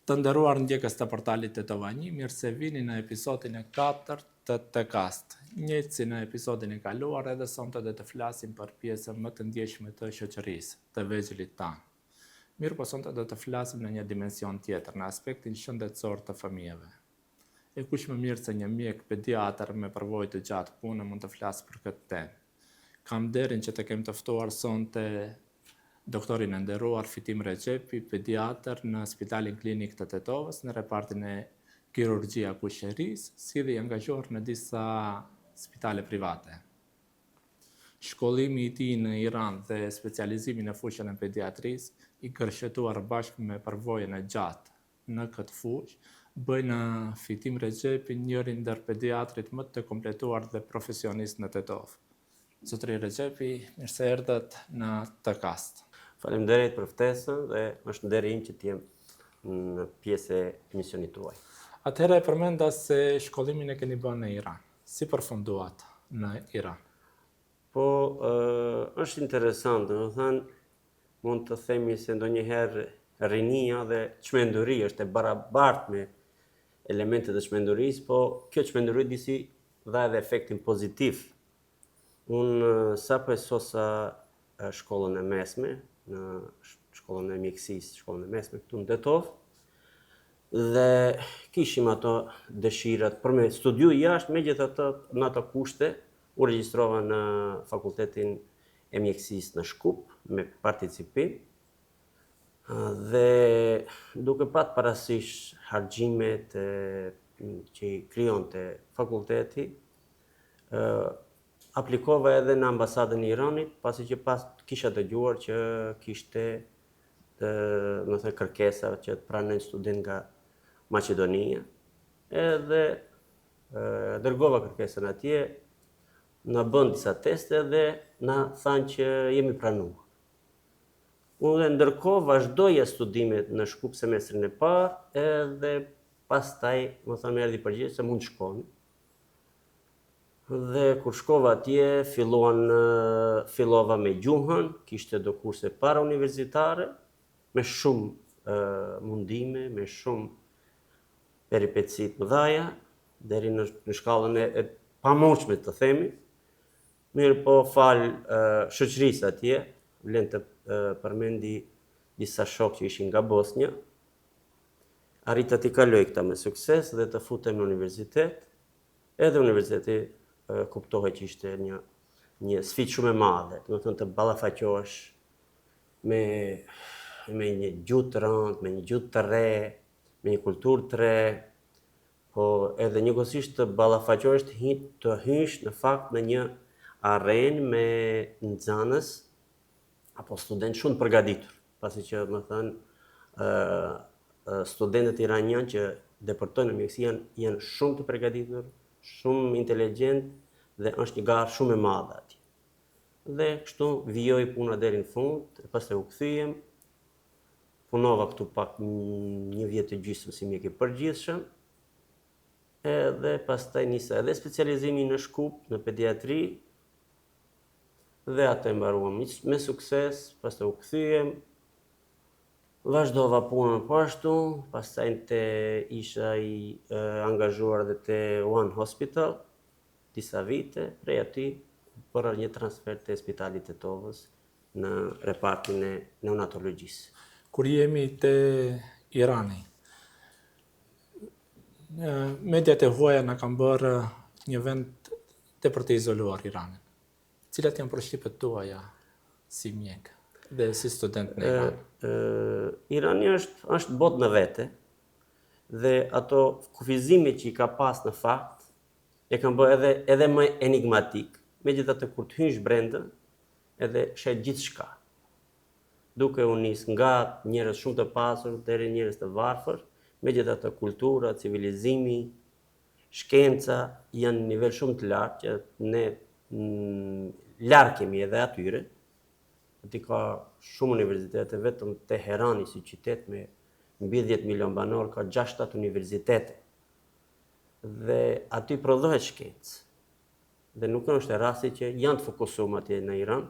Të nderuar ndjekës të portalit Tetova 1, mirë se vini në episodin e 4 të Tekast. Njëjtë si në episodin e kaluar, edhe sonte do të flasim për pjesën më të ndjeshme të shoqërisë, të vëzhgjet tanë. Mirë, po sonte do të flasim në një dimension tjetër, në aspektin shëndetësor të fëmijëve. E kush më mirë se një mjek pediatër me përvojë të gjatë pune mund të flasë për këtë temë. Kam nderin që të kem të ftuar sonte doktorin e nderuar Fitim Rexhepi, pediatër në Spitalin Klinik të Tetovës në repartin e kirurgjia kushërisë, si dhe i angazhuar në disa spitale private. Shkollimi i tij në Iran dhe specializimi në fushën e pediatrisë, i kërshëtuar bashkë me përvojën e gjatë në këtë fushë, bëjnë Fitim Rexhepi njërin ndër pediatrit më të kompletuar dhe profesionist në Tetovë. Zotëri Rexhepi, mirë se erdhët në Tekast. Faleminderit për ftesën dhe është nderi im që të jem në pjesë e emisionit tuaj. Atëherë e përmenda se shkollimin e keni bërë në Iran. Si përfunduat në Iran? Po, është interesant, domethënë mund të themi se ndonjëherë rinia dhe çmenduria është e barabartë me elementet e çmendurisë, po kjo çmenduri disi dha edhe efektin pozitiv. Unë sapo e sosa shkollën e mesme, në shkollën e mjekësisë, shkollën e mesme këtu në Tetovë, dhe kishim ato dëshirat për me studiu jashtë, megjithatë në ato kushte u regjistrova në fakultetin e mjekësisë në Shkup me participim dhe duke pat parasysh harxhimet që i krijonte fakulteti, aplikova edhe në ambasadën e Iranit, pasi që pas kisha dëgjuar që kishte kërkesa që të pranojnë student nga Maqedonia, edhe dërgova kërkesën atje, na bën disa teste dhe na thanë që jemi pranuar. Unë ndërkohë vazhdoja studimet në Shkup semestrin e parë, edhe pastaj më erdhi përgjigje se mund shkoni. Dhe kur shkova atje, fillova me gjuhën, kishte do kurse para universitare, me shumë mundime, me shumë peripeci të mëdha, deri në shkallën e pamundshme të themi. Mirë po fal shoqërisë atje, vlen të përmendi disa shokë që ishin nga Bosnja, arrita t'i kaloj këta me sukses dhe të futem në universitet, edhe universiteti kuptohet që ishte një sfidë shumë e madhe, do të thënë të ballafaqohesh me një gjuhë të rëndë, me një gjuhë të re, me një kulturë të re, po edhe njëkohësisht të ballafaqohesh të hysh në fakt në një arenë me nxënës apo student shumë të përgatitur, pasi që më thënë studentët iranianë që depërtojnë në mjekësi janë shumë të përgatitur, shumë inteligjent dhe është një garë shumë e madhe atje. Dhe kështu vijoj puna deri në fund, pastaj u kthyem, punova këtu pak 1 vjet e gjysmë si mjek i përgjithshëm, edhe pastaj nisa edhe specializimin në Shkup, në pediatri, dhe atë e mbaruam me sukses, pastaj u kthyem, vazhdova punën po ashtu, pastaj isha i angazhuar edhe te One Hospital, disa vite, prej aty për një transfer te Spitali Tetovës në repartin e neonatologjisë. Kur jemi te Irani, mediat e huaja na kanë bërë një vend tepër të izoluar Iranin. Cilat janë përshtypjet tuaja si mjek dhe si student në Iran? Irani është botë në vete dhe ato kufizime që i ka pas në fakt e kanë bërë edhe më enigmatik, megjithatë kur të hysh brenda edhe shet gjithçka. Duke u nis nga njerëz shumë të pasur deri njerëz të varfër, megjithatë kultura, civilizimi, shkenca janë në nivel shumë të lartë që ne larg kemi edhe atyre. Aty ka shumë universitete, vetëm Teherani si qytet me mbi 10 milion banor ka 6-7 universitete. Dhe aty prodhohet shkencë. Dhe nuk është e rasti që janë të fokusuar atje në Iran.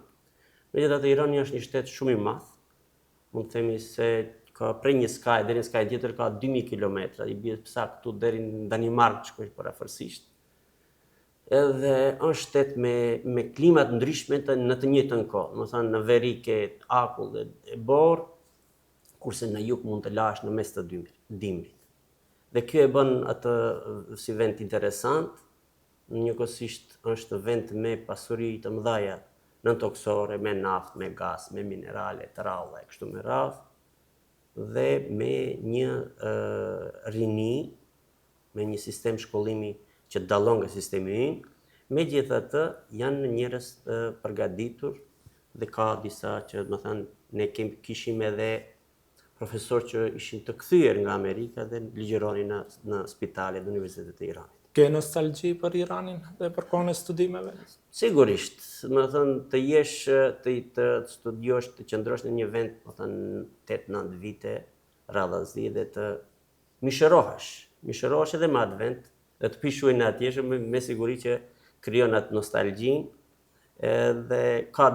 Megjithatë Irani është një shtet shumë i madh. Mund të themi se ka prej një skaj deri në skaj tjetër ka 2000 kilometra, i bie sa këtu deri në Danimark shkoj parafërsisht. Edhe është shtet me klimat ndryshme në të njëjtën kohë. Do të thënë në veri ke akull e borë, kurse në jug mund të lash në mes të dimrit. Dhe kjo e bën atë si vend interesant, njëkohësisht është vend me pasuri të mëdha nëntoksore, me naftë, me gaz, me minerale të ralla e kështu me radhë, dhe me një rini, me një sistem shkollimi që dallon nga sistemi ynë, megjithatë janë njerëz të përgatitur dhe ka disa që, do të thënë, ne kishim edhe profesor që ishin të kthyer nga Amerika dhe ligjëronin në spitalet dhe universitetet e Iranit. Ke nostalgji për Iranin dhe për kohën e studimeve? Sigurisht, do të thënë të jesh të studiosh, të qëndrosh në një vend, do të thënë 8-9 vite radhazi dhe të mishërohesh edhe me atë vend dhe të pishuin atje, me siguri që krijon atë nostalgjinë. Dhe ka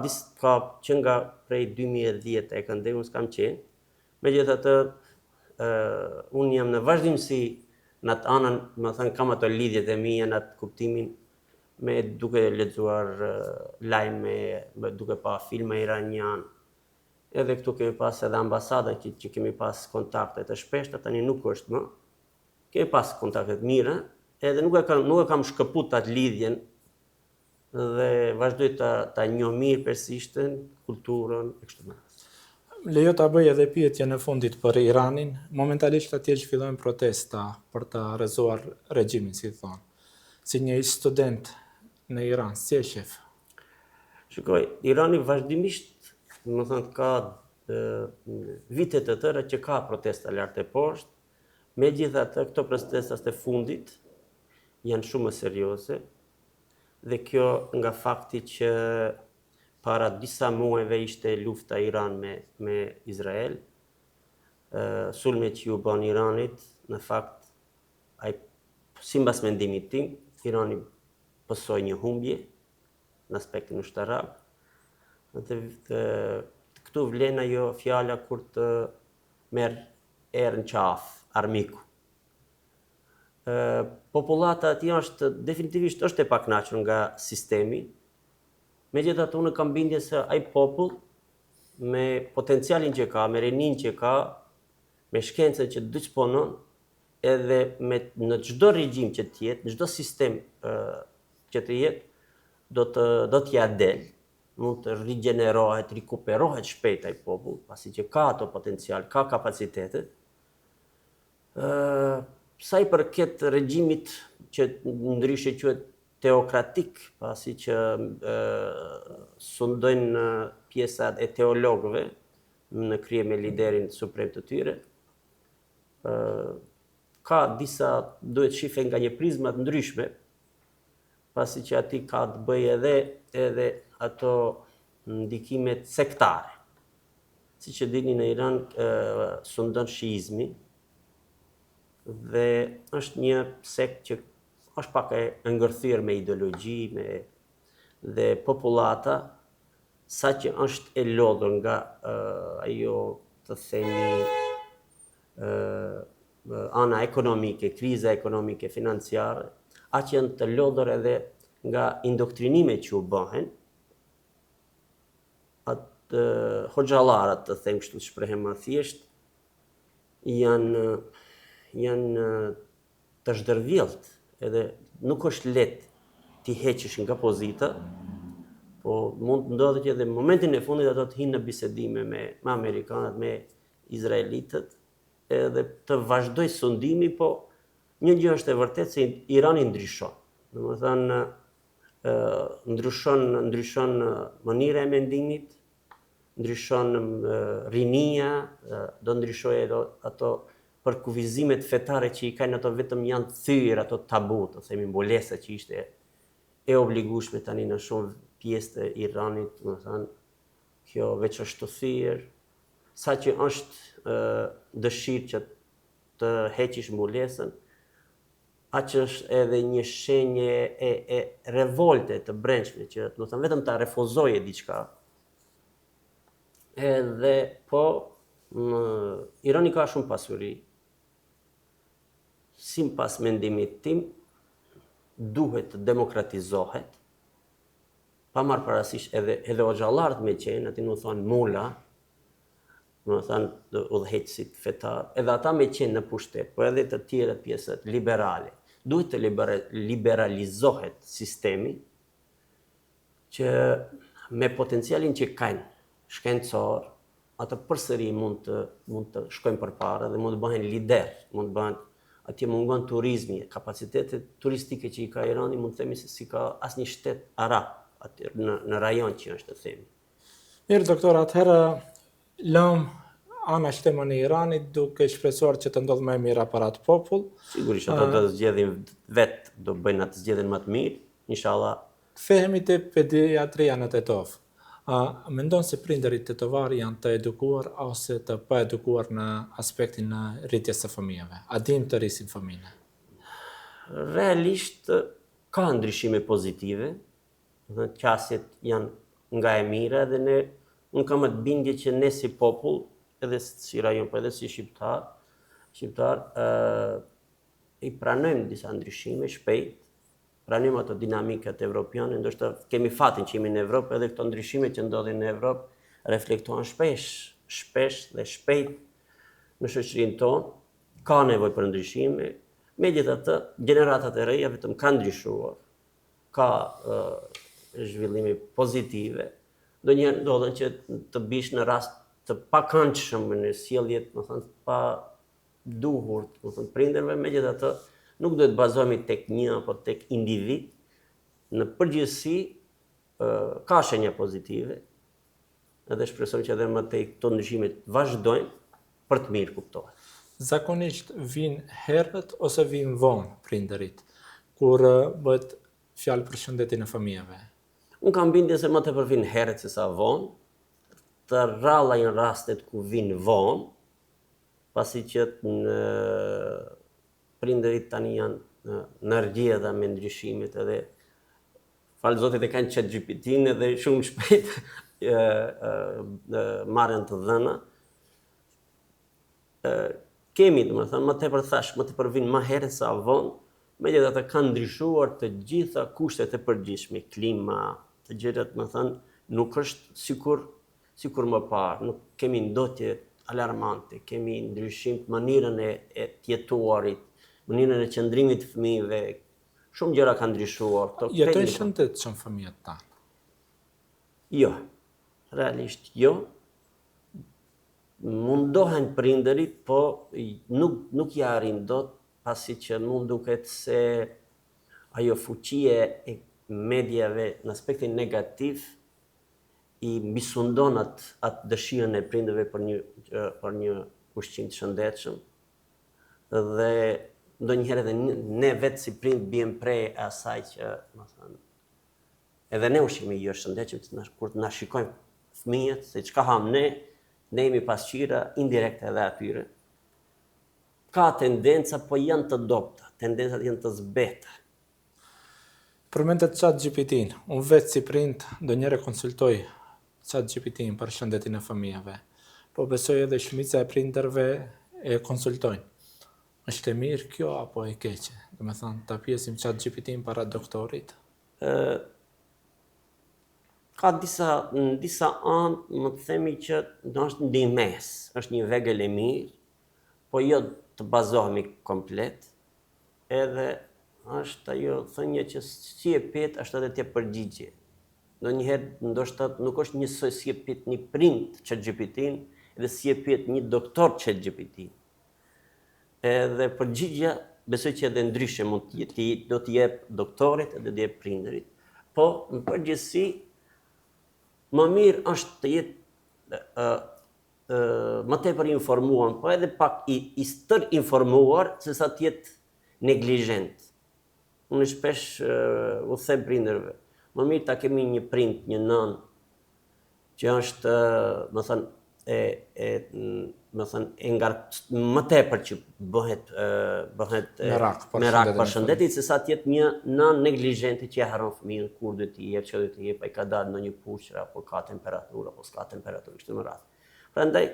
që nga prej 2010 e këndej unë s'kam qenë. Megjithatë, unë jam në vazhdimsi në atë anën, më thënë, kam ato lidhjet e mia në atë kuptimin me duke lexuar lajme, duke pa filma iranian. Edhe këtu kemi pas edhe ambasadën që kemi pas kontakte të shpeshta, tani nuk është më. Kemi pas kontakte të mira, edhe nuk e kam shkëput atë lidhjen dhe vazhdoj ta njoh mirë persishtën, kulturën e kështu me radhë. Lejo ta bëj edhe pyetje në fundit për Iranin. Momentalisht atje që fillojnë protesta për të rrezuar regjimin, si thonë. Si një student në Iran, si e shef? Shikoj, Irani vazhdimisht, më thënë, ka vite të tëra që ka protesta lart e poshtë. Megjithatë, këto protestat e fundit janë shumë më serioze dhe kjo nga fakti që para disa muajve ishte lufta Iran me Izrael. Sulmet që u bën Iranit, në fakt, sipas mendimit tim, Irani pësoi një humbje në aspektin ushtarak. Këtu vlen ajo fjala kur të merr erë në qafë, armiku. Popullata aty definitivisht është e pakënaqur nga sistemi. Megjithatë, unë kam bindje se ai popull, me potencialin që ka, me rinin që ka, me shkencën që disponon, edhe në çdo regjim që të jetë, në çdo sistem që të jetë, do t'ja del, mund të rigjenerohet, rikuperohet shpejt ai popull, pasi që ka ato potencial, ka kapacitetet. Sa i përket regjimit që ndryshe quhet teokratik, pasi që sundojnë pjesat e teologëve në krye me liderin suprem të tyre, ka disa, duhet shife nga një prizma të ndryshme, pasi që ati ka të bëj edhe ato ndikimet sektare. Si që dini në Iran sundon shiizmi dhe është një sekt që është pak e ngërthyer me ideologji, dhe populata, sa që është e lodhur nga ajo të themi ana ekonomike, kriza ekonomike, financiare, aq janë të lodhur edhe nga indoktrinime që u bëhen, atë hoxhallarat, të them kështu, shprehem më thjesht, janë të zhdërvjellët, edhe nuk është lehtë t'i heqësh nga pozita, po mund të ndodhë që edhe në momentin e fundit ato të hinë në bisedime me amerikanët, me izraelitët, edhe të vazhdoj sundimi, po një gjë është e vërtetë se Irani ndryshon. Domethënë, ndryshon mënyra e mendimit, ndryshon rinia, do ndryshojë ato përkufizimet fetare që i kanë, ato vetëm janë thyer, ato tabu, të themi mbulesa që ishte e obligueshme tani në shumë pjesë të Iranit, do të thënë, kjo veç është të thyer, saqë është dëshirë që të heqish mbulesën, aq është edhe një shenjë e revolte të brendshme që, do të thënë, vetëm ta refuzoje diçka. Edhe po, Irani ka shumë pasuri. Sipas mendimit tim, duhet të demokratizohet, pa marrë parasysh edhe hoxhallarët me qenë, aty më thonë mula, më thonë udhëheqësit fetar, edhe ata me qenë në pushtet, po edhe të tjera pjesët liberale. Duhet të liberalizohet sistemi që me potencialin që kanë shkencor, ata përsëri mund të shkojnë përpara dhe mund të bëhen lider, mund të bëhen atje mungon turizmi, kapacitetet turistike që i ka Irani, mund të themi se si ka asnjë shtet arab aty në rajon që është të themi. Mirë, doktor, atëherë lëm ana shtemën e Iranit duke shpresuar që të ndodhë më e mira për atë popull. Sigurisht ata do zgjedhin vetë, do bëjnë atë zgjedhjen më të mirë, inshallah. Kthehemi te pediatria në Tetov. Mendon se prindërit tetovar janë të edukuar ose të pa edukuar në aspektin në rritjes së fëmijëve? A dim të rrisin fëmijë? Realisht ka ndryshime pozitive, dhe qasjet janë nga e mira dhe unë kam atë bindje që ne si popull, edhe si rajon, po edhe si shqiptar, i pranojmë disa ndryshime shpejt, pranojmë ato dinamikat evropiane, ndoshta kemi fatin që jemi në Evropë, edhe këto ndryshime që ndodhin në Evropë reflektohen shpesh dhe shpejt në shoqërinë tonë, ka nevojë për ndryshime, megjithatë gjeneratat e reja vetëm kanë ndryshuar, ka zhvillime pozitive, ndonjëherë ndodhen që të bish në rast të pakëndshëm në sjelljet, më thënë, pa duhur, më thënë, prindërve, megjithatë nuk duhet bazohemi tek një apo tek individ, në përgjithësi ka shenja pozitive, edhe shpresoj që edhe më tej këto ndryshime vazhdojnë për të mirë kuptohet. Zakonisht vinë herët ose vinë vonë prindërit kur bëhet fjalë për shëndetin e fëmijëve? Unë kam bindje se më tepër vinë herët se sa vonë, të rralla janë rastet ku vinë vonë, pasi që prindërit tani janë në rrjedha me ndryshimet edhe falë Zotit e kanë ChatGPT-n edhe shumë shpejt marrën të dhëna. Kemi, domethënë, më tepër vinë më herët se sa vonë, megjithatë kanë ndryshuar të gjitha kushtet e përgjithshme, klima, të gjërat, domethënë, nuk është sikur më parë, nuk kemi ndotje alarmante, kemi ndryshim të mënyrën e jetuarit, mënyrën e qëndrimit të fëmijëve, shumë gjëra kanë ndryshuar. Jetojnë shëndetshëm fëmijët tanë? Jo, realisht jo. Mundohen prindërit, po nuk ja arrin dot, pasi që mund duket se ajo fuqie e mediave në aspektin negativ i mbisundon atë dëshirën e prindërve për një ushqim të shëndetshëm, dhe ndonjëherë edhe ne vetë si prind bien prej asaj që, më thënë, edhe ne ushqimi jo shëndetshëm, kur na shikojmë fëmijët se çka ham ne jemi pasqyra indirekte edhe atyre. Ka tendenca, po janë të dobta, tendencat janë të zbeta. Përmendet ChatGPT-n, unë vetë si prind ndonjëherë konsultoj ChatGPT-n për shëndetin e fëmijëve, po besoj edhe shumica e prindërve e konsultojnë. Është e mirë kjo apo e keqe? Do me thënë, ta pjesim ChatGPT-n para doktorit? Ka në disa anë, më të themi që është ndihmes, është një vegël e mirë, po jo të bazohemi komplet, edhe është ajo thënje që si e pet është edhe t'je përgjigje. Ndonjëherë ndoshta nuk është njësoj si e pet një prind ChatGPT-n, edhe si e pet një doktor ChatGPT-n. Edhe përgjigja besoj që edhe ndryshe mund do t'i jep doktorit edhe do t'i jep prindërit. Po, në përgjithësi, më mirë është të jetë më tepër informuar, po edhe pak i stër informuar, se sa të jetë neglizhent. Unë shpesh u them prindërve, më mirë ta kemi një prind, një nën, që është, më thënë, më tepër që bëhet merak për shëndetit, se sa tjetë një nën neglizhente që ja haron fëmijën kur duhet t'i jep, që duhet t'i jep, ai ka dalë në një pushër, apo ka temperaturë, apo s'ka temperaturë, kështu më radhë. Prandaj,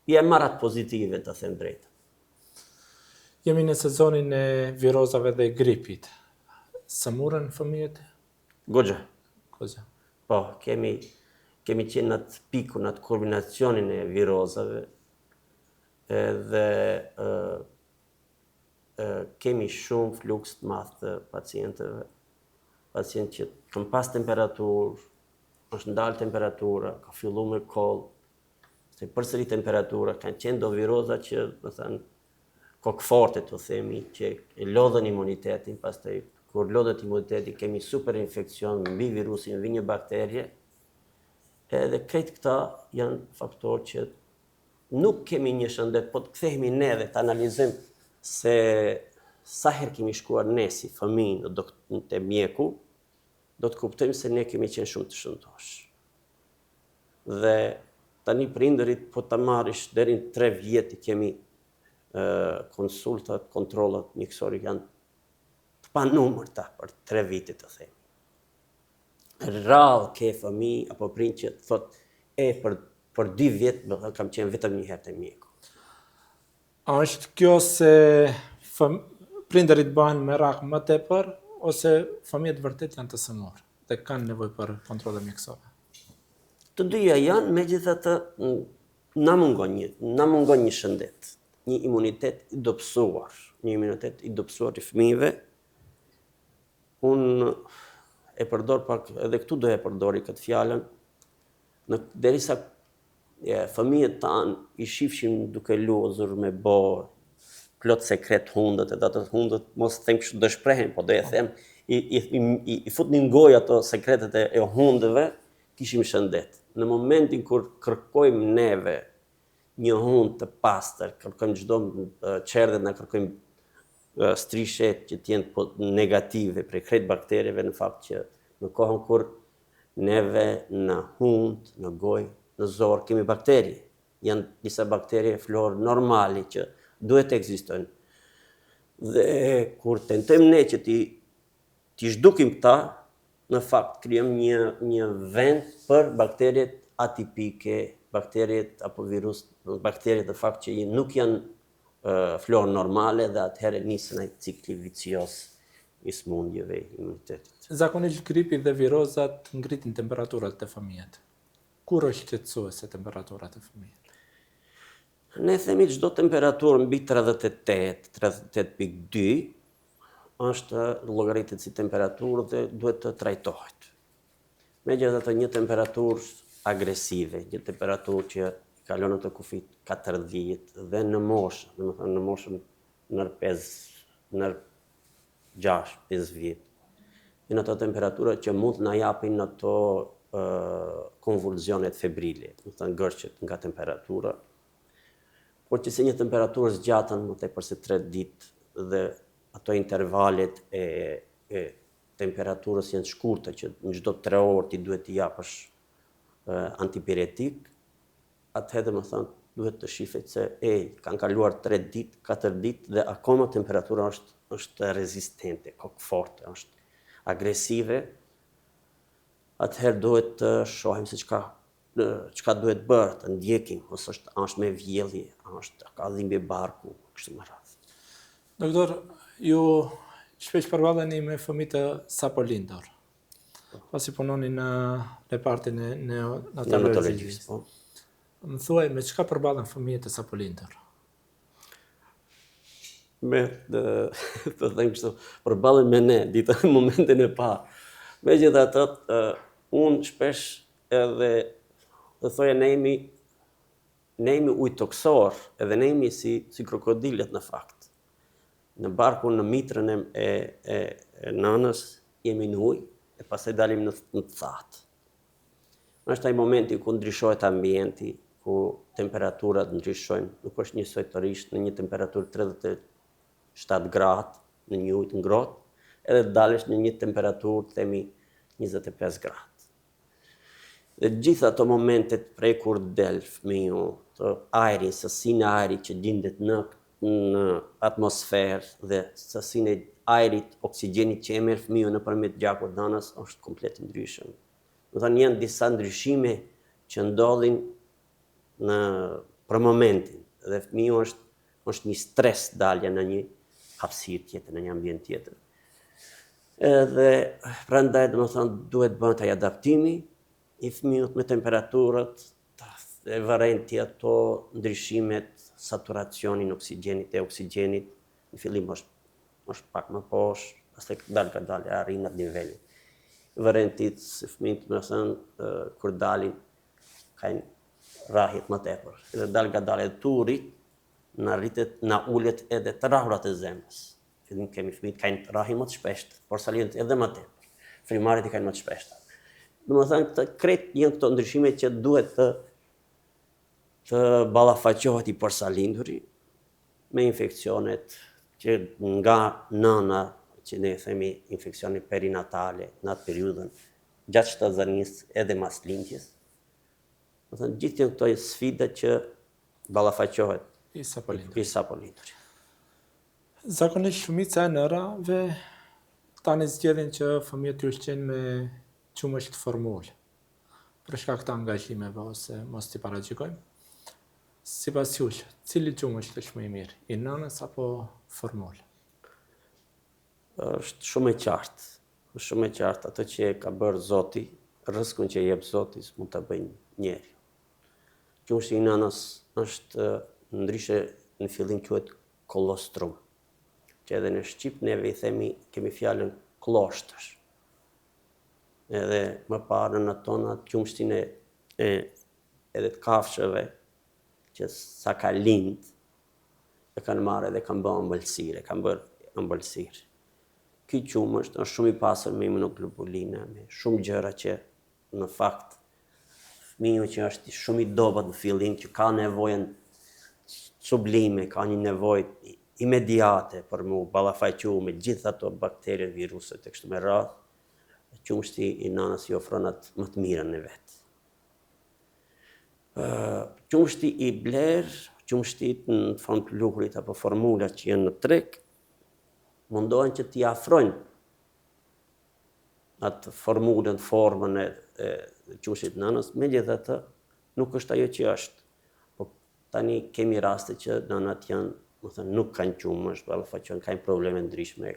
je marrat pozitive të them drejtë. Jemi në sezonin e virozave dhe gripit. Së murën fëmijët? Goxha. Goxha. Po, kemi qenë në atë piku, në atë kulminacionin e virozave, edhe kemi shumë fluks të madh të pacientëve, pacient që kanë pas temperaturë, është ndalë temperatura, ka fillu me koll, se përsëri temperatura, kanë qenë do viroza që, më thënë, kokforte të themi, që e lodhen imunitetin, pastaj kur lodhet imuniteti kemi super infekcion mbi virusin, mbi një bakterje, edhe krejt këta janë faktor që nuk kemi një shëndet, po të kthehemi ne dhe të analizojmë se sa herë kemi shkuar ne si fëmijë te mjeku, do të kuptojmë se ne kemi qenë shumë të shëndosh. Dhe tani prindërit, po ta marrish deri në 3 vjet i kemi konsultat, kontrollat mjekësore janë të panumërta për 3 vite të themi. Rrallë ke fëmijë apo prind që thot për 2 vjet kam qenë vetëm një herë te mjeku. A është kjo se prindërit bëhen merak më tepër ose fëmijët vërtet janë të sëmurë dhe kanë nevojë për kontrolle mjekësore? Të dyja janë, megjithatë na mungon një shëndet, një imunitet i dobësuar i fëmijëve. Unë e përdor pak, edhe këtu do e përdori këtë fjalën, derisa fëmijët tanë i shifshin duke luazur me bo plot sekret hundët, edhe ato hundët mos them kështu do shprehen, po do e them i futnin gojë ato sekretet e hundëve, kishim shëndet. Në momentin kur kërkojmë neve një hund të pastër, kërkojmë çdo çerdhet na kërkojmë strishet që të jenë negative prej krejt bakterjeve, në fakt që në kohën kur neve në hund, në gojë, në zorë kemi bakterje. Janë disa bakterje florë normali që duhet të ekzistojnë. Dhe kur tentojmë ne që ti zhdukim këta, në fakt krijojmë një vend për bakterjet atipike, bakterjet apo virus, bakterjet në fakt që nuk janë florë normale dhe atëherë nisën ai cikli vicios i smundjeve i imunitetit. Zakonisht gripi dhe virozat ngritin temperaturat të fëmijët. Kur është shqetësuese temperaturat e fëmijët? Ne themi çdo temperaturë mbi 38, 38.2 është llogaritet si temperaturë dhe duhet të trajtohet. Megjithatë një temperaturë agresive, një temperaturë që kalon ato kufit 40 dhe në moshë, domethënë në moshën nër 6-5 vjet. Në ato temperatura që mund na japin ato konvulsionet febrile, domethënë gërqet nga temperatura. Por që se një temperaturë zgjatën më tepër se 3 ditë dhe ato intervalet e temperaturës janë shkurtë që në çdo 3 orë ti duhet t'i japësh antipiretik, atëherë më thënë duhet të shifet se kanë kaluar 3 ditë, 4 ditë dhe akoma temperatura është rezistente, kokforte, është agresive. Atëherë duhet të shohim se çka duhet bërë, të ndjekim, ose është me vjellje, ka dhimbje barku, kështu me radhë. Doktor, ju shpesh përballeni me fëmijë të sapolindur. Pasi punoni në repartin e neonatologjisë. Më thuaj, me çka përballen fëmijët e sapolindur? Të them kështu, përballen me ne ditë në momentin e parë. Megjithatë, unë shpesh edhe dhe thoja ne jemi ujtoksor, edhe ne jemi si krokodilet në fakt. Në barku në mitrën e nanës jemi në ujë, e pastaj dalim në thatë. Është ai momenti ku ndryshohet ambienti, ku temperaturat ndryshojnë, nuk është njësoj të rish në një temperaturë 37 gradë në një ujë të ngrohtë, edhe dalesh në një temperaturë themi 25 gradë. Dhe gjitha ato momentet prej kur del fëmiu, të ajri, sasinë e ajrit që gjendet në atmosferë dhe sasinë e ajrit, oksigjenit që e merr fëmiu nëpërmjet gjakut nanës është komplet ndryshëm. Do të thënë janë disa ndryshime që ndodhin për momentin, dhe fëmiu është një stres dalja në një hapësirë tjetër, në një ambient tjetër. Edhe prandaj duhet bëhet ai adaptimi i fëmijët me temperaturat, e varënti ato ndryshimet, saturacionin e oksigjenit, në fillim është pak më poshtë, pastaj dal ka dalë arrin atë nivelin. Varëntit se fëmijët kur dalin kanë rrahjet më tepër. Edhe dal ka dalë turi, na ulet edhe të rrahurat e zemrës. Fillim kemi fëmijët kanë rrahje më të shpeshtë, porsalinët edhe më tepër. Frimarit i kanë më të shpeshta. Domethënë krejt janë këto ndryshime që duhet të ballafaqohet i porsalinduri me infeksionet që nga nëna, që ne themi infeksione perinatale në atë periudhën, gjatë shtazanisë edhe mas lindjes. Domethënë gjithë janë këto sfida që ballafaqohet i sapo lindur. Zakonisht shumica e nërave tani zgjedhin që fëmijët të ushqejnë me qumësht formul, për shkak të angazhimeve ose mos t'i paraqikojmë. Sipas jush, cili qumësht është më i mirë, i nënës apo formul? Është shumë e qartë, ato që ka bërë Zoti, rrezikun që jep Zoti s'mund ta bëjnë njeri. Qumështi i nënës është ndryshe në fillim quhet kolostrum, që edhe në Shqip neve i themi, kemi fjalën kloshtër. Edhe më parë në tona qumshtin edhe të kafshëve, që sa ka lind, e kanë marrë dhe kanë bërë ëmbëlsirë. Ky qumësht është shumë i pasur me imunoglobuline, me shumë gjëra që në fakt fëmiu që është shumë i dobët në fillim, që ka nevojën sublime, ka një nevojë imediate për mu ballafaqu me gjithë ato bakteriet, viruset e kështu me radhë, qumshti i nënës i ofron atë më të mirën e vet. Qumshti i blerë, qumshtit në formë të luhurit apo formulat që janë në treg, mundohen që t'i afrojnë atë formulën, formën e qumshtit nënës, megjithatë nuk është ajo që është. Po tani kemi raste që nënat nuk kanë qumësht, ballafaqohen, kanë probleme ndryshme,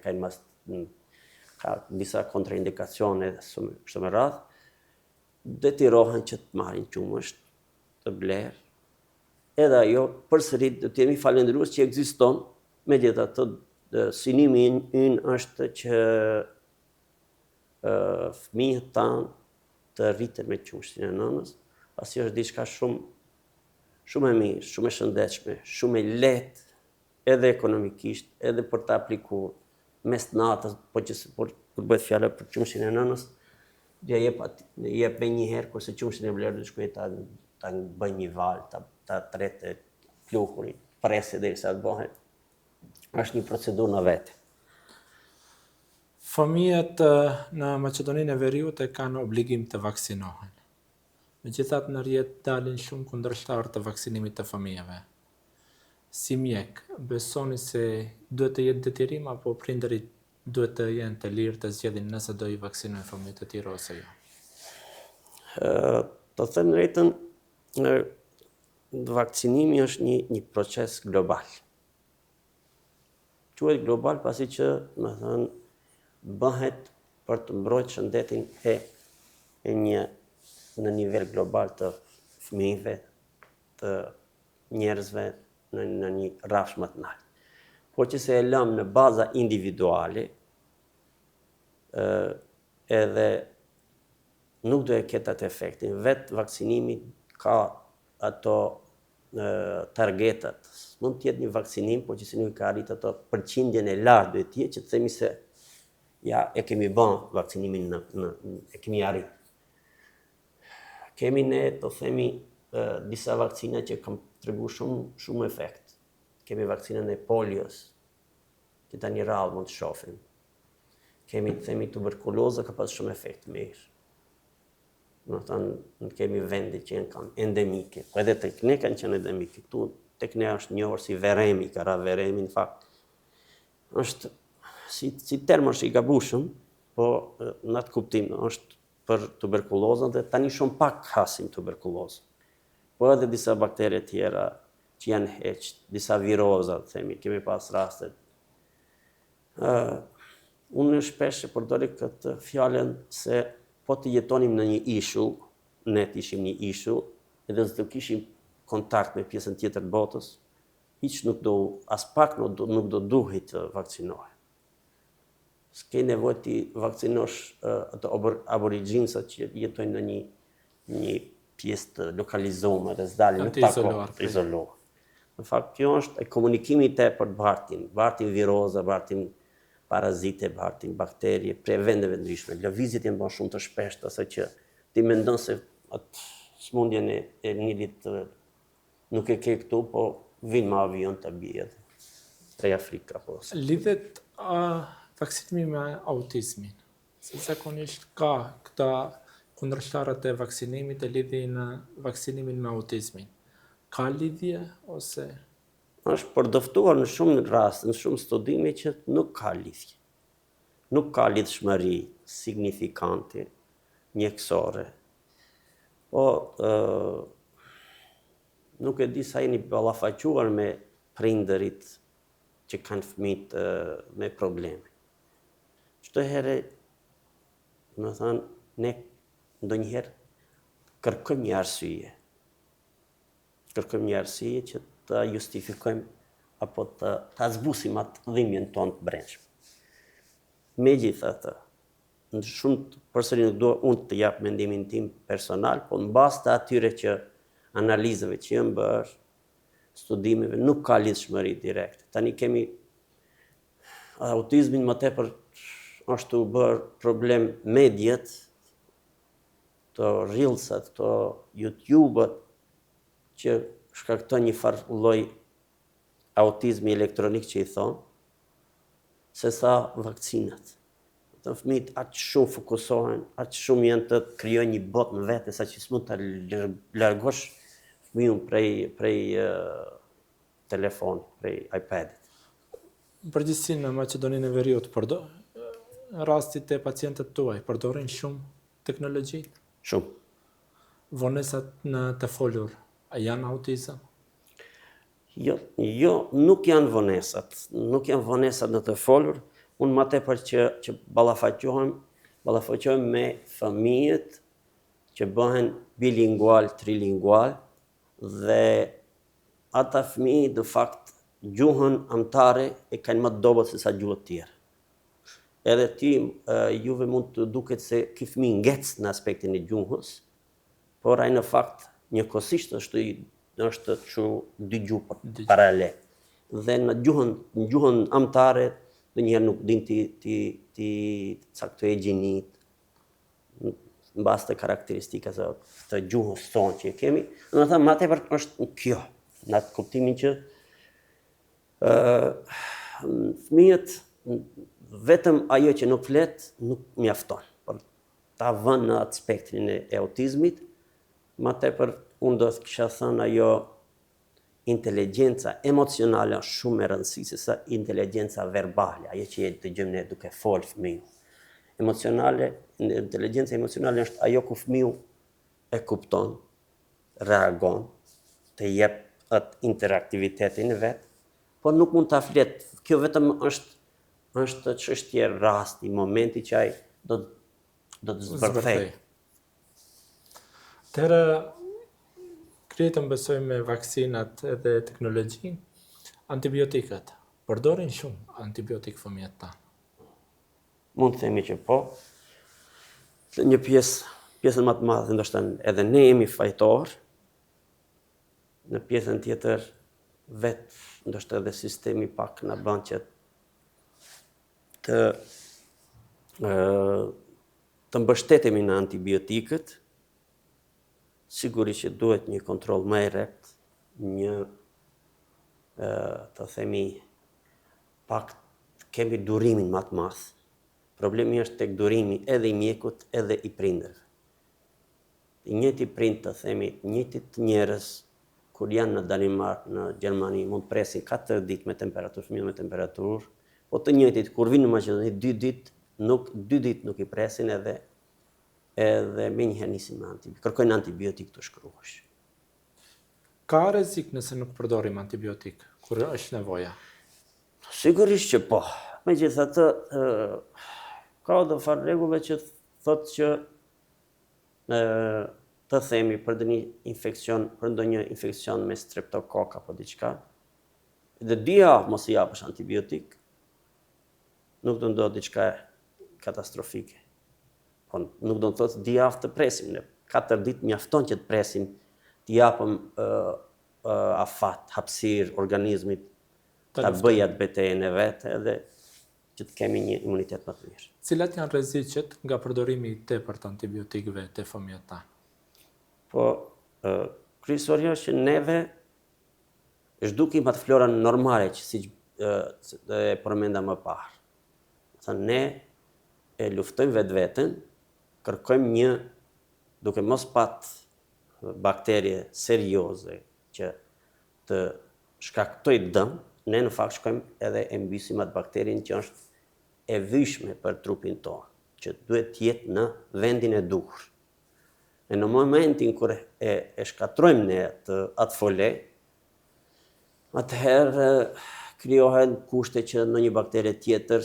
ka disa kontraindikacione kështu me radhë, detirohen që të marrin qumësht të blerë. Edhe ajo përsëri do të jemi falendërues që ekziston, megjithatë synimi ynë është që fëmijët tanë të rriten me qumshtin e nënës, pasi është diçka shumë e mirë, shumë e shëndetshme, shumë e lehtë, edhe ekonomikisht, edhe për të aplikuar mes natës, por kur bëhet fjala për qumshtin e nënës, ja jep me një herë, kurse qumshtin e blerë do shkojë ta bëj një val, ta trete pluhurin, prese derisa të bëhet. Është një procedurë në vete. Fëmijët në Maqedoninë e Veriut kanë obligim të vaksinohen. Megjithatë në rrjet dalin shumë kundërshtarë të vaksinimit të fëmijëve. Si mjek, besoni se duhet të jetë detyrim apo prindërit duhet të jenë të lirë të zgjedhin nëse do i vaksinojnë fëmijët e tyre ose jo? Të them drejtën, vaksinimi është një proces global. Quhet global pasi që, bëhet për të mbrojtur shëndetin në nivel global të fëmijëve, të njerëzve në një rrafsh më të lartë. Por që se e lëm në baza individuale, edhe nuk do e ketë atë efektin. Vetë vaksinimi ka ato targetat. Mund të jetë një vaksinim, por që se nuk ka arrit ato përqindjen e lartë duhet të jetë, që të themi se ja e kemi bën vaksinimin e kemi arrit. Kemi ne, të themi, disa vaksina që kam tregu shumë efekt. Kemi vaksinën e polios, që tani rrallë mund të shohim. Kemi, të themi, tuberkuloza ka pas shumë efekt mirë. Në kemi vende që kanë endemike, po edhe tek ne kanë qenë endemike. Këtu tek ne është njohur si veremi, kara veremi në fakt. Është si term është i gabueshëm, po në atë kuptim është për tuberkulozën dhe tani shumë pak hasim tuberkulozën. po edhe disa baktere tjera që janë heq, disa viroza, themi, kemi pas rastet. Unë shpesh e përdori këtë fjalën se po të jetonim në një ishull, ne të ishim një ishull, edhe të kishim kontakt me pjesën tjetër të botës, hiç nuk do, as pak nuk do duhej të vakcinohet. S'ke nevojë të vakcinosh ato aborigjinsat që jetojnë në një pjesë të lokalizuar dhe s'dalin në izoluar. izoluar. Në fakt, kjo është komunikimi i tepërt bartin viroza, bartin parazite, bartin bakterie, prej vendeve ndryshme. Lëvizjet janë bërë shumë të shpeshta, se që ti mendon se atë smundjen e njërit nuk e ke këtu, po vinë me avion të bie prej Afrika. Lidhet vaksinimi me autizmin. Se zakonisht ka këta kundërshtarët e vaksinimit e lidhin vaksinimin me autizmin. Ka lidhje ose Është përdoftuar në shumë raste, në shumë studime që nuk ka lidhje. Nuk ka lidhshmëri signifikante, mjekësore. Po, nuk e di sa jeni ballafaquar me prindërit që kanë fëmijë me probleme. Çdo herë, më thënë, ne ndonjëherë kërkojmë një arsye. Kërkojmë një arsye që ta justifikojmë apo ta zbusim atë dhimbjen tonë të brendshme. Megjithatë, në shumë përsëri nuk dua unë të jap mendimin tim personal, po mbas të atyre që analizave që janë bërë, studimeve, nuk ka lidhshmëri direkte. Tani kemi autizmin më tepër është u bërë problem mediat, të reelsat, të YouTube-at, që shkakton një farë lloj autizmi elektronik që i thonë, se sa vakcinat. Të fëmijët aq shumë fokusohen, aq shumë janë të krijojnë një botë në vete, sa që s'mund ta largosh fëmijën prej telefonit, prej iPad-it. në përgjithësi në Maqedoninë e Veriut, rastit e pacientët tuaj përdorin shumë teknologji? Shumë. Vonesat në të folur, a janë autizëm? Jo, nuk janë vonesat në të folur. Unë më tepër që ballafaqohem me fëmijët që bëhen bilingual, trilingual, dhe ata fëmijë në fakt gjuhën amtare e kanë më të dobët se sa gjuhët tjera. Edhe ti, juve mund të duket se ky fëmijë ngec në aspektin e gjuhës, por ai në fakt njëkohësisht është që dy gjuhë paralel. Dhe në gjuhën amtare ndonjëherë nuk din ti caktojë gjinit, në bazë të karakteristikave të gjuhës tonë që kemi. Do të thënë më tepër është kjo, në atë kuptimin që fëmijët vetëm ajo që nuk flet nuk mjafton. Por ta vënë në atë spektrin e autizmit, më tepër unë do të kisha thënë ajo inteligjenca emocionale është shumë e rëndësishme se inteligjenca verbale, ajo që dëgjojmë ne duke folë fëmiu. Inteligjenca emocionale është ajo ku fëmiu e kupton, reagon, të jep atë interaktivitetin e vet, por nuk mund ta flet. Kjo vetëm është çështje rasti, momenti që ai do të zbërthej. Atëherë, kryetën besojmë me vaksinat edhe teknologjinë, antibiotikat. Përdorin shumë antibiotik fëmijët tanë. Mund të themi që po. Një pjesën më të madhe ndoshta edhe ne jemi fajtor. Në pjesën tjetër ndoshta edhe sistemi pak na bën që të mbështetemi në antibiotikët. Sigurisht që duhet një kontroll më i rreptë, të themi, pak kemi durimin më të madh. Problemi është tek durimi edhe i mjekut edhe i prindërve. I njëjti prind, të themi, njëjtit njerëz kur janë në Danimark, në Gjermani, mund presin 4 ditë me temperaturë, fëmijë me temperaturë, po të njëjtit kur vinë në Maqedoni 2 ditë nuk i presin edhe me njëherë nisin me antibiotik, kërkojnë antibiotik të shkruash. Ka rrezik nëse nuk përdorim antibiotik, kur është nevoja? Sigurisht që po. Megjithatë, ka dhe farë rregulle që thotë që të themi për ndonjë infekcion me streptokok apo diçka, dhe dia mos i japësh antibiotik, nuk do ndodhë diçka katastrofike. Po nuk do të thotë dia të presim, ne 4 ditë mjafton që të presim, të japëm afat, hapësirë organizmit ta bëjë atë betejën e vetë edhe që të kemi një imunitet më të mirë. Cilat janë rreziqet nga përdorimi i tepërt të antibiotikëve te fëmijët tanë? Po, kryesorja është që neve zhdukim atë florën normale që si e përmenda më parë. Thënë, ne e luftojmë vetveten, kërkojmë duke mos pat bakterie serioze që të shkaktoj dëm, ne në fakt shkojmë edhe e mbysim atë bakterin që është e vyshme për trupin tonë, që duhet jetë në vendin e duhur. E në momentin kur e shkatrojmë ne atë fole, atëherë krijohen kushte që në një bakterie tjetër,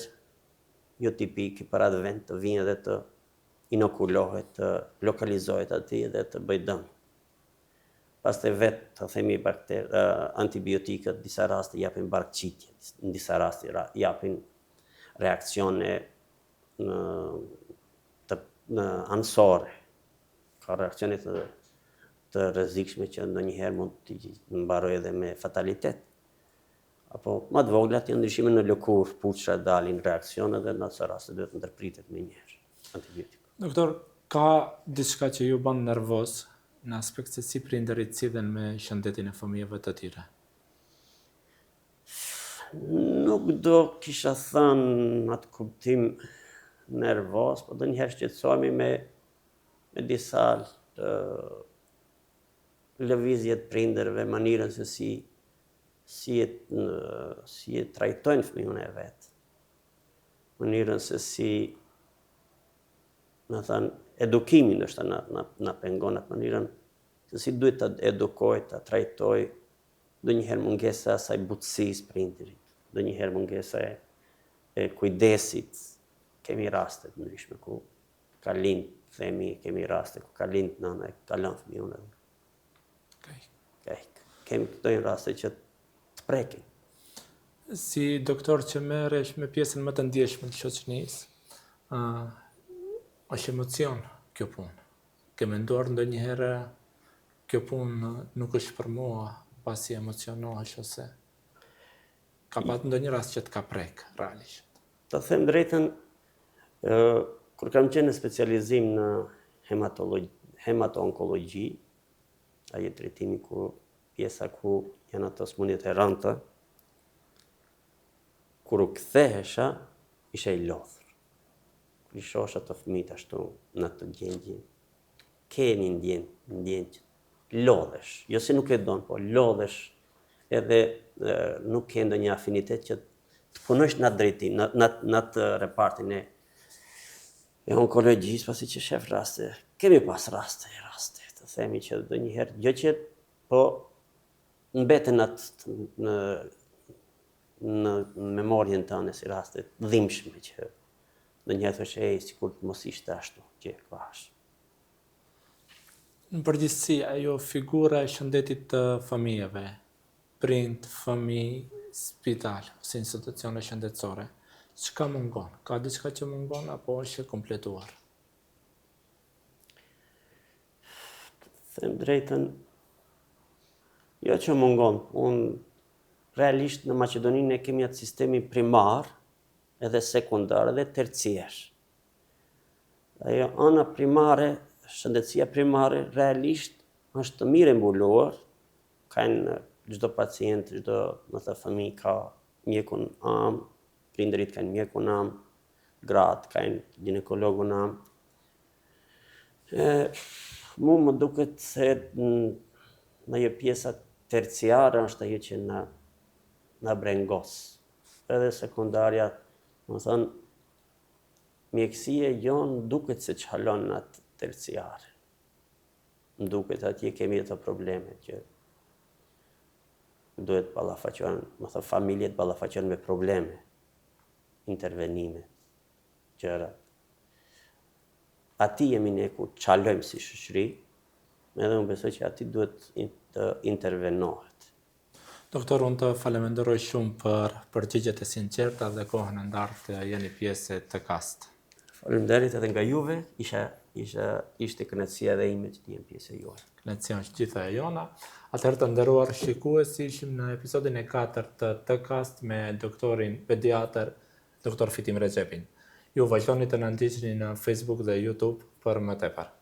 jo tipike për atë vend të vinë dhe të inokulohet, të lokalizohet aty dhe të bëjë dëm. Pastaj vetë të themi antibiotikët, disa raste japin barkçitje, në disa raste japin reakcione anësore, ka reakcione të rrezikshme që ndonjëherë mund të mbarojë edhe me fatalitet. Apo më të voglat janë ndryshime në lëkurë, puçra dalin reakcione dhe në ato raste duhet ndërpritet menjëherë antibiotik. Doktor, ka diçka që ju bën nervoz në aspekt se si prindërit sillen me shëndetin e fëmijëve të tyre? Nuk do kisha thënë atë kuptim nervoz, po ndonjëherë shqetësohemi me disa lëvizje të prindërve, mënyrën se si e trajtojnë fëmijën e vet. Mënyrën se si, në thënë, edukimin është na pengon atë mënyrën se si duhet ta edukoj, ta trajtoj, ndonjëherë mungesa e asaj butësisë prindërit, ndonjëherë mungesa e kujdesit. Kemi raste të ndryshme ku ka lind, kemi raste ku ka lind nëna e ka lënë fëmijën edhe. Kemi këto raste që të prekin. Si doktor që merresh me pjesën më të ndjeshme të shoqërisë, është emocion kjo punë. Ke menduar ndonjëherë kjo punë nuk është për mua, pasi emocionohesh ose ka pat ndonjë rast që të ka prek realisht? Të them drejtën, kur kam qenë në specializim në hemato-onkologji, ai trajtimi pjesa ku janë ato sëmundjet e rënda, kur u kthehesha, isha i lodhur. Kur i shohsha të fëmijët ashtu në atë gjendje, keni ndjen që lodhesh, jo se nuk e don, po lodhesh edhe nuk ke ndonjë afinitet që të punosh në atë drejtim, në atë repartin e onkologjisë, pasi që shef raste, kemi pas raste, të themi që ndonjëherë jo që po mbeten në memorien tënde si raste dhimbshme që ndonjëherë thosh sikur të mos ishte ashtu që e pash. Në përgjithësi, ajo figura e shëndetit të fëmijëve, prind, fëmijë, spital ose institucione shëndetësore, çka mungon? Ka diçka që mungon apo është e kompletuar? Them drejtën, jo që mungon, realisht në Maqedoninë ne kemi atë sistemi primar, edhe sekundar, edhe terciar. Ajo ana primare, shëndetësia primare, realisht është të mirë mbuluar, kanë çdo pacient, çdo fëmijë ka mjekun am, prindërit kanë mjekun am, gratë kanë ginekologun am. Mu më duket se në ajo pjesa terciare është ajo që na brengos. Edhe sekundarja, më thënë, mjekësia jonë duket se çhalon në atë terciare. Më duket atje kemi ato probleme që duhet ballafaqohen, më thënë familjet ballafaqohen me probleme, intervenime, gjëra. Ati jemi ne ku çalojmë si shoqëri, edhe unë besoj që ati duhet të intervenohet. Doktor, unë të faleminderoj shumë për përgjigjet e sinqerta dhe kohën e ndarë të jeni pjesë të kast. Faleminderit edhe nga juve, ishte kënaqësia edhe ime që të jem pjesë e juaj. Kënaqësia është gjitha e jona. Atëherë të nderuar shikues, ishim në episodin e 4 të kast me doktorin pediatër, doktor Fitim Recepin. Ju vazhdoni të na ndiqni në Facebook dhe YouTube për më tepër.